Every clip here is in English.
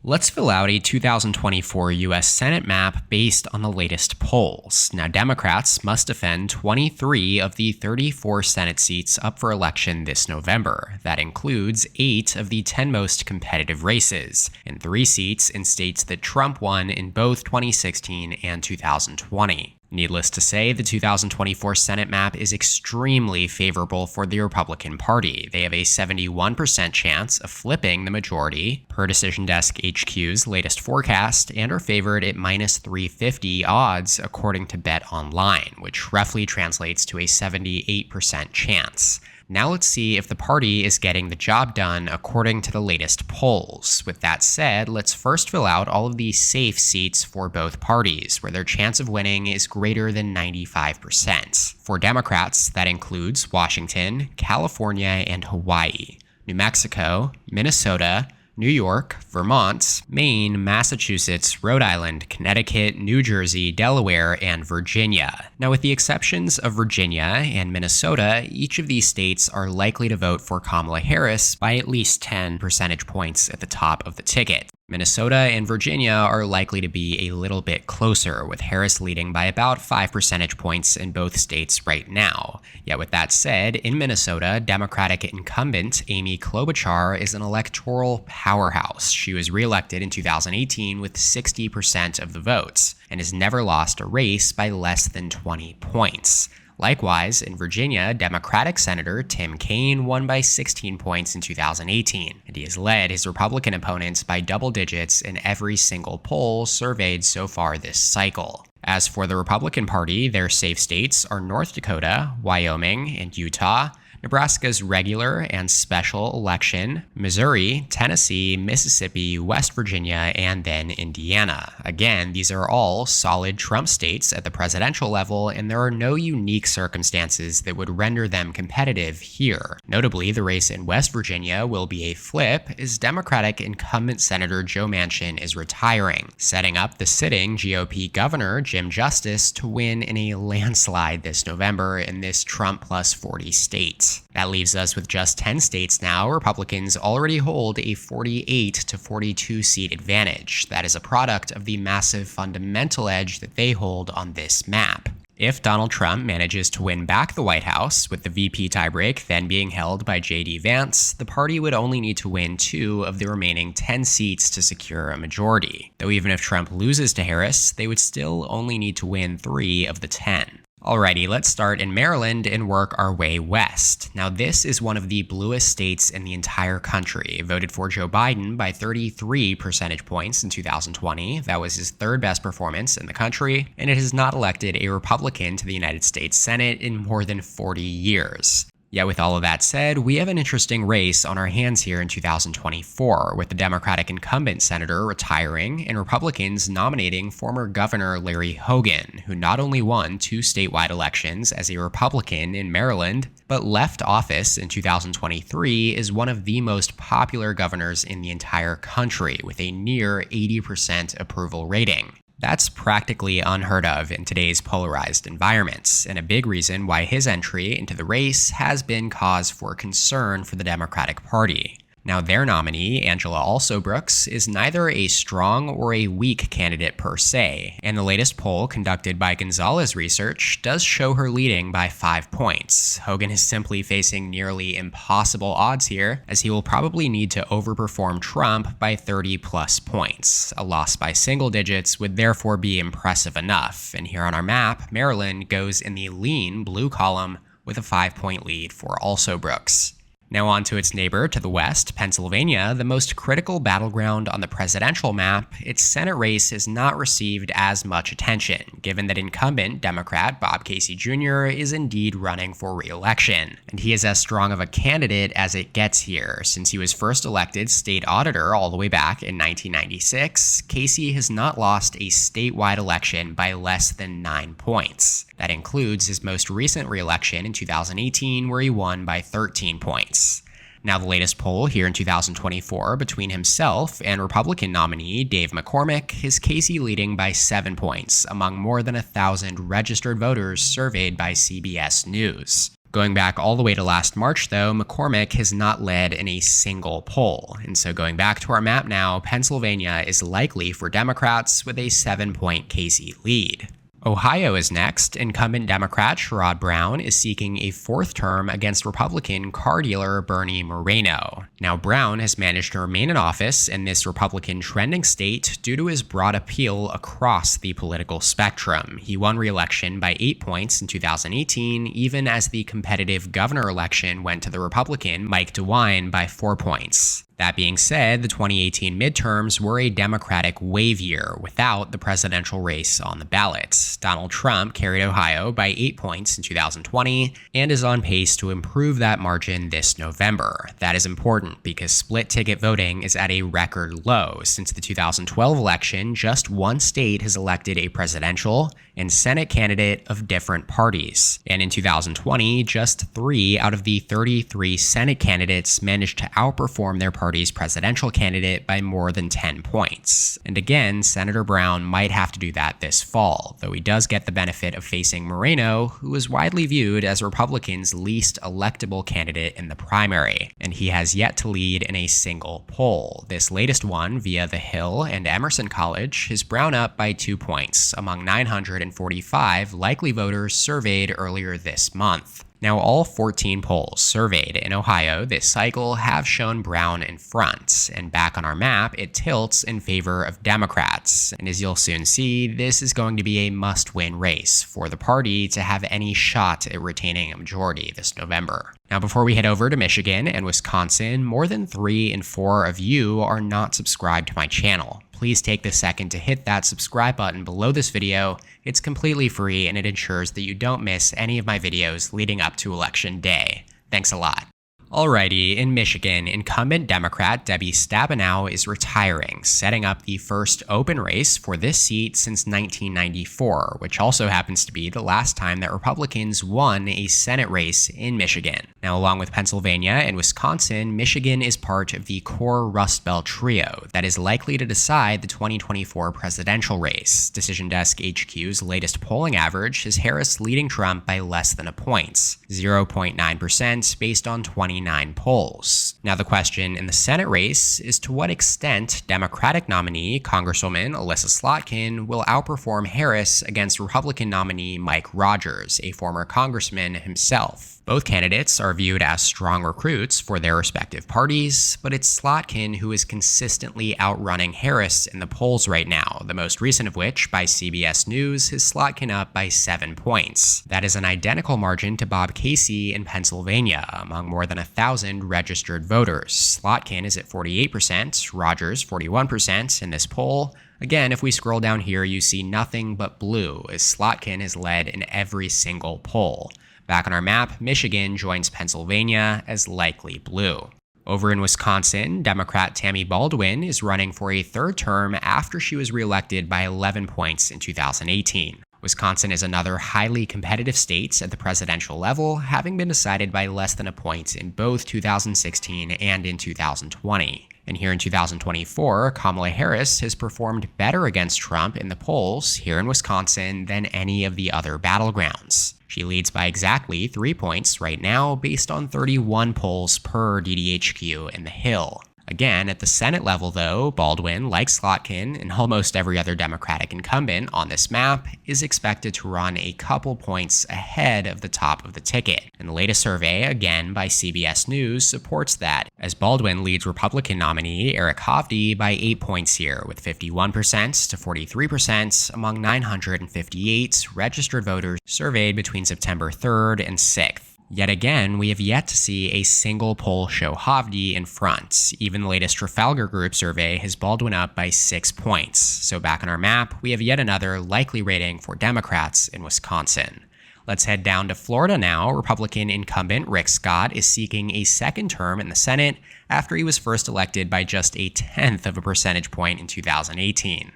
Let's fill out a 2024 U.S. Senate map based on the latest polls. Now, Democrats must defend 23 of the 34 Senate seats up for election this November. That includes 8 of the 10 most competitive races, and 3 seats in states that Trump won in both 2016 and 2020. Needless to say, the 2024 Senate map is extremely favorable for the Republican Party. They have a 71% chance of flipping the majority, per Decision Desk HQ's latest forecast, and are favored at minus 350 odds according to Bet Online, which roughly translates to a 78% chance. Now let's see if the party is getting the job done according to the latest polls. With that said, let's first fill out all of the safe seats for both parties, where their chance of winning is greater than 95%. For Democrats, that includes Washington, California, and Hawaii, New Mexico, Minnesota, New York, Vermont, Maine, Massachusetts, Rhode Island, Connecticut, New Jersey, Delaware, and Virginia. Now, with the exceptions of Virginia and Minnesota, each of these states are likely to vote for Kamala Harris by at least 10 percentage points at the top of the ticket. Minnesota and Virginia are likely to be a little bit closer, with Harris leading by about 5 percentage points in both states right now. Yet with that said, in Minnesota, Democratic incumbent Amy Klobuchar is an electoral powerhouse. She was reelected in 2018 with 60% of the votes, and has never lost a race by less than 20 points. Likewise, in Virginia, Democratic Senator Tim Kaine won by 16 points in 2018, and he has led his Republican opponents by double digits in every single poll surveyed so far this cycle. As for the Republican Party, their safe states are North Dakota, Wyoming, and Utah, Nebraska's regular and special election, Missouri, Tennessee, Mississippi, West Virginia, and then Indiana. Again, these are all solid Trump states at the presidential level, and there are no unique circumstances that would render them competitive here. Notably, the race in West Virginia will be a flip, as Democratic incumbent Senator Joe Manchin is retiring, setting up the sitting GOP Governor Jim Justice to win in a landslide this November in this Trump plus 40 state. That leaves us with just 10 states now. Republicans already hold a 48 to 42 seat advantage. That is a product of the massive fundamental edge that they hold on this map. If Donald Trump manages to win back the White House, with the VP tiebreak then being held by J.D. Vance, the party would only need to win 2 of the remaining 10 seats to secure a majority. Though even if Trump loses to Harris, they would still only need to win 3 of the 10. Alrighty, let's start in Maryland and work our way west. Now, this is one of the bluest states in the entire country. It voted for Joe Biden by 33 percentage points in 2020. That was his 3rd best performance in the country, and it has not elected a Republican to the United States Senate in more than 40 years. Yet with all of that said, we have an interesting race on our hands here in 2024, with the Democratic incumbent senator retiring and Republicans nominating former Governor Larry Hogan, who not only won 2 statewide elections as a Republican in Maryland, but left office in 2023 as one of the most popular governors in the entire country, with a near 80% approval rating. That's practically unheard of in today's polarized environments, and a big reason why his entry into the race has been cause for concern for the Democratic Party. Now, their nominee, Angela Alsobrooks, is neither a strong or a weak candidate per se, and the latest poll conducted by Gonzalez Research does show her leading by 5 points. Hogan is simply facing nearly impossible odds here, as he will probably need to overperform Trump by 30 plus points. A loss by single digits would therefore be impressive enough, and here on our map, Maryland goes in the lean blue column with a 5-point lead for Alsobrooks. Now on to its neighbor to the west, Pennsylvania, the most critical battleground on the presidential map. Its Senate race has not received as much attention, given that incumbent Democrat Bob Casey Jr. is indeed running for re-election, and he is as strong of a candidate as it gets here. Since he was first elected state auditor all the way back in 1996, Casey has not lost a statewide election by less than 9 points. That includes his most recent re-election in 2018, where he won by 13 points. Now, the latest poll here in 2024 between himself and Republican nominee Dave McCormick has Casey leading by 7 points among more than 1,000 registered voters surveyed by CBS News. Going back all the way to last March, though, McCormick has not led in a single poll. And so going back to our map now, Pennsylvania is likely for Democrats with a 7-point Casey lead. Ohio is next. Incumbent Democrat Sherrod Brown is seeking a fourth term against Republican car dealer Bernie Moreno. Now, Brown has managed to remain in office in this Republican trending state due to his broad appeal across the political spectrum. He won re-election by 8 points in 2018, even as the competitive governor election went to the Republican Mike DeWine by 4 points. That being said, the 2018 midterms were a Democratic wave year without the presidential race on the ballot. Donald Trump carried Ohio by 8 points in 2020 and is on pace to improve that margin this November. That is important because split-ticket voting is at a record low. Since the 2012 election, just one state has elected a presidential and Senate candidate of different parties. And in 2020, just 3 out of the 33 Senate candidates managed to outperform their party's presidential candidate by more than 10 points. And again, Senator Brown might have to do that this fall, though he does get the benefit of facing Moreno, who is widely viewed as Republicans' least electable candidate in the primary, and he has yet to lead in a single poll. This latest one, via The Hill and Emerson College, has Brown up by 2 points among 945 likely voters surveyed earlier this month. Now, all 14 polls surveyed in Ohio this cycle have shown Brown in front, and back on our map, it tilts in favor of Democrats. And as you'll soon see, this is going to be a must-win race for the party to have any shot at retaining a majority this November. Now, before we head over to Michigan and Wisconsin, more than 3 in 4 of you are not subscribed to my channel. Please take this second to hit that subscribe button below this video. It's completely free and it ensures that you don't miss any of my videos leading up to Election Day. Thanks a lot. Alrighty, in Michigan, incumbent Democrat Debbie Stabenow is retiring, setting up the first open race for this seat since 1994, which also happens to be the last time that Republicans won a Senate race in Michigan. Now, along with Pennsylvania and Wisconsin, Michigan is part of the core Rust Belt trio that is likely to decide the 2024 presidential race. Decision Desk HQ's latest polling average has Harris leading Trump by less than a point, 0.9% based on 29 polls. Now, the question in the Senate race is to what extent Democratic nominee Congresswoman Alyssa Slotkin will outperform Harris against Republican nominee Mike Rogers, a former congressman himself. Both candidates are viewed as strong recruits for their respective parties, but it's Slotkin who is consistently outrunning Harris in the polls right now, the most recent of which, by CBS News, has Slotkin up by 7 points. That is an identical margin to Bob Casey in Pennsylvania, among more than 1,000 registered voters. Slotkin is at 48%, Rogers 41% in this poll. Again, if we scroll down here, you see nothing but blue, as Slotkin has led in every single poll. Back on our map, Michigan joins Pennsylvania as likely blue. Over in Wisconsin, Democrat Tammy Baldwin is running for a third term after she was reelected by 11 points in 2018. Wisconsin is another highly competitive state at the presidential level, having been decided by less than a point in both 2016 and in 2020. And here in 2024, Kamala Harris has performed better against Trump in the polls here in Wisconsin than any of the other battlegrounds. She leads by exactly 3 points right now based on 31 polls per DDHQ in The Hill. Again, at the Senate level, though, Baldwin, like Slotkin and almost every other Democratic incumbent on this map, is expected to run a couple points ahead of the top of the ticket. And the latest survey, again by CBS News, supports that, as Baldwin leads Republican nominee Eric Hovde by 8 points here, with 51% to 43% among 958 registered voters surveyed between September 3rd and 6th. Yet again, we have yet to see a single poll show Hovde in front. Even the latest Trafalgar Group survey has Baldwin up by 6 points. So back on our map, we have yet another likely rating for Democrats in Wisconsin. Let's head down to Florida now. Republican incumbent Rick Scott is seeking a second term in the Senate after he was first elected by just 0.1 percentage point in 2018.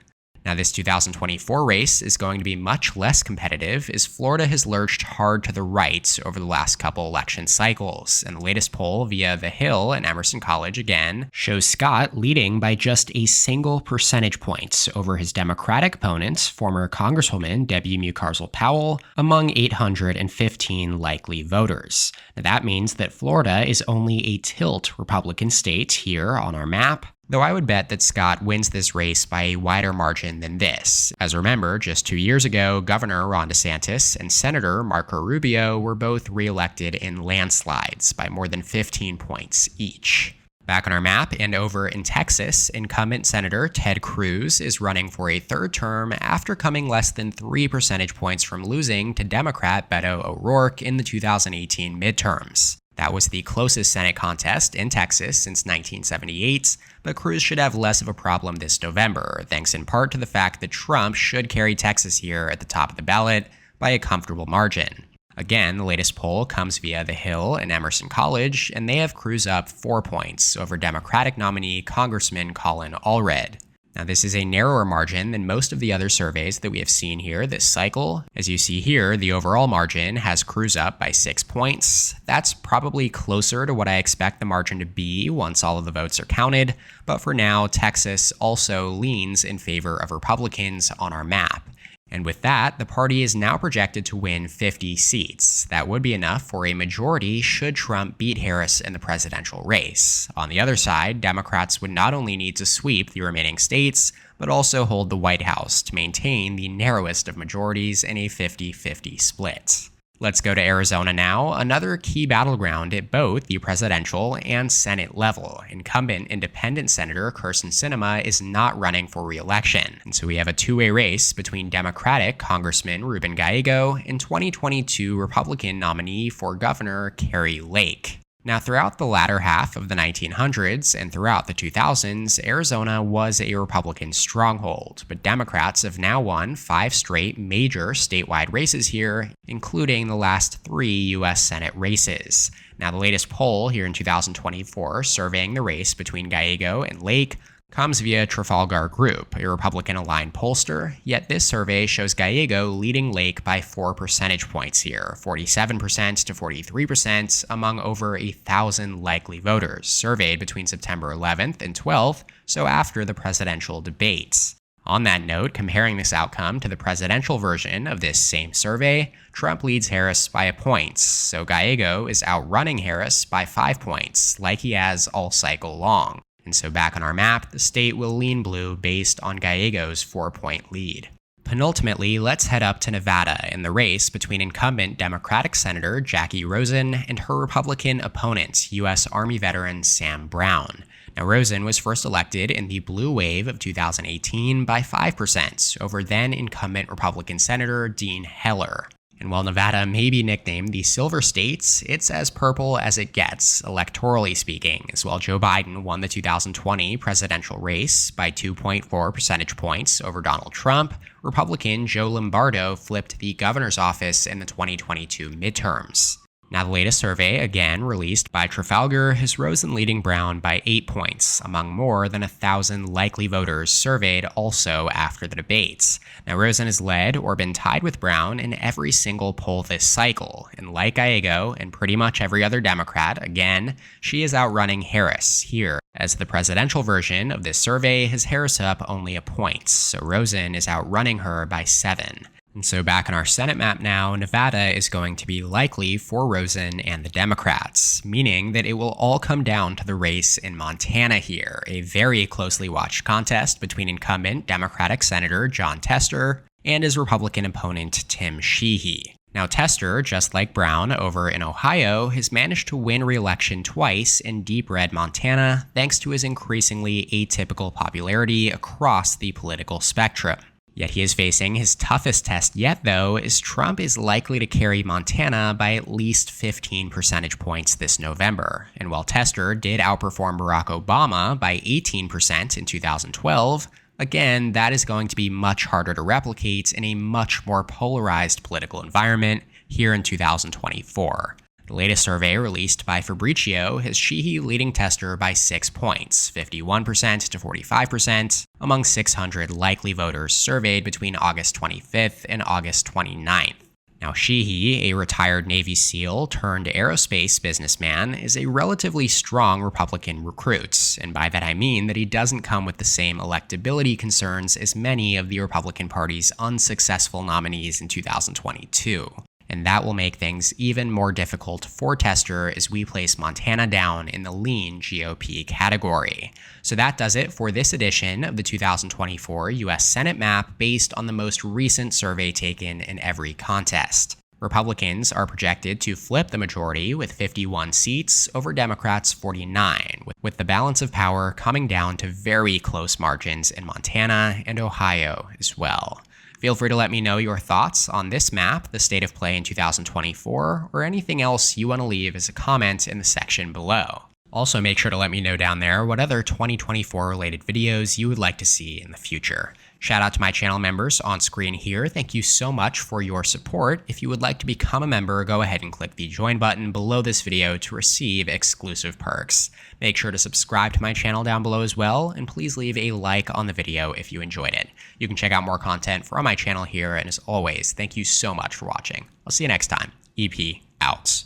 Now, this 2024 race is going to be much less competitive as Florida has lurched hard to the right over the last couple election cycles, and the latest poll via The Hill and Emerson College again shows Scott leading by just a single percentage point over his Democratic opponent, former Congresswoman Debbie Mucarsel-Powell, among 815 likely voters. Now, that means that Florida is only a tilt Republican state here on our map, though I would bet that Scott wins this race by a wider margin than this. As remember, just 2 years ago, Governor Ron DeSantis and Senator Marco Rubio were both re-elected in landslides by more than 15 points each. Back on our map and over in Texas, incumbent Senator Ted Cruz is running for a third term after coming less than 3 percentage points from losing to Democrat Beto O'Rourke in the 2018 midterms. That was the closest Senate contest in Texas since 1978, but Cruz should have less of a problem this November, thanks in part to the fact that Trump should carry Texas here at the top of the ballot by a comfortable margin. Again, the latest poll comes via The Hill and Emerson College, and they have Cruz up 4 points over Democratic nominee Congressman Colin Allred. Now, this is a narrower margin than most of the other surveys that we have seen here this cycle. As you see here, the overall margin has Cruz up by 6 points. That's probably closer to what I expect the margin to be once all of the votes are counted, but for now, Texas also leans in favor of Republicans on our map. And with that, the party is now projected to win 50 seats. That would be enough for a majority should Trump beat Harris in the presidential race. On the other side, Democrats would not only need to sweep the remaining states, but also hold the White House to maintain the narrowest of majorities in a 50-50 split. Let's go to Arizona now, another key battleground at both the presidential and Senate level. Incumbent independent Senator Kyrsten Sinema is not running for re-election, and so we have a two-way race between Democratic Congressman Ruben Gallego and 2022 Republican nominee for governor Kari Lake. Now, throughout the latter half of the 1900s and throughout the 2000s, Arizona was a Republican stronghold, but Democrats have now won 5 straight major statewide races here, including the last 3 U.S. Senate races. Now, the latest poll here in 2024 surveying the race between Gallego and Lake comes via Trafalgar Group, a Republican-aligned pollster, yet this survey shows Gallego leading Lake by 4 percentage points here, 47% to 43% among over 1,000 likely voters, surveyed between September 11th and 12th, so after the presidential debates. On that note, comparing this outcome to the presidential version of this same survey, Trump leads Harris by a point, so Gallego is outrunning Harris by 5 points, like he has all cycle long. And so back on our map, the state will lean blue based on Gallego's 4-point lead. Penultimately, let's head up to Nevada in the race between incumbent Democratic Senator Jackie Rosen and her Republican opponent, U.S. Army veteran Sam Brown. Now, Rosen was first elected in the blue wave of 2018 by 5% over then incumbent Republican Senator Dean Heller. And while Nevada may be nicknamed the Silver State, it's as purple as it gets, electorally speaking, as while Joe Biden won the 2020 presidential race by 2.4 percentage points over Donald Trump, Republican Joe Lombardo flipped the governor's office in the 2022 midterms. Now, the latest survey, again released by Trafalgar, has Rosen leading Brown by 8 points, among more than 1,000 likely voters surveyed also after the debates. Now, Rosen has led or been tied with Brown in every single poll this cycle, and like Gallego and pretty much every other Democrat, again, she is outrunning Harris here, as the presidential version of this survey has Harris up only a point, so Rosen is outrunning her by 7. And so back on our Senate map now, Nevada is going to be likely for Rosen and the Democrats, meaning that it will all come down to the race in Montana here, a very closely watched contest between incumbent Democratic Senator Jon Tester and his Republican opponent Tim Sheehy. Now, Tester, just like Brown over in Ohio, has managed to win re-election twice in deep red Montana thanks to his increasingly atypical popularity across the political spectrum. Yet he is facing his toughest test yet, though, as Trump is likely to carry Montana by at least 15 percentage points this November. And while Tester did outperform Barack Obama by 18% in 2012, again, that is going to be much harder to replicate in a much more polarized political environment here in 2024. The latest survey released by Fabricio has Sheehy leading Tester by 6 points, 51% to 45%, among 600 likely voters surveyed between August 25th and August 29th. Now, Sheehy, a retired Navy SEAL turned aerospace businessman, is a relatively strong Republican recruit, and by that I mean that he doesn't come with the same electability concerns as many of the Republican Party's unsuccessful nominees in 2022. And that will make things even more difficult for Tester as we place Montana down in the lean GOP category. So that does it for this edition of the 2024 U.S. Senate map based on the most recent survey taken in every contest. Republicans are projected to flip the majority with 51 seats over Democrats' 49, with the balance of power coming down to very close margins in Montana and Ohio as well. Feel free to let me know your thoughts on this map, the state of play in 2024, or anything else you want to leave as a comment in the section below. Also, make sure to let me know down there what other 2024 related videos you would like to see in the future. Shout out to my channel members on screen here. Thank you so much for your support. If you would like to become a member, go ahead and click the join button below this video to receive exclusive perks. Make sure to subscribe to my channel down below as well, and please leave a like on the video if you enjoyed it. You can check out more content from my channel here, and as always, thank you so much for watching. I'll see you next time. EP out.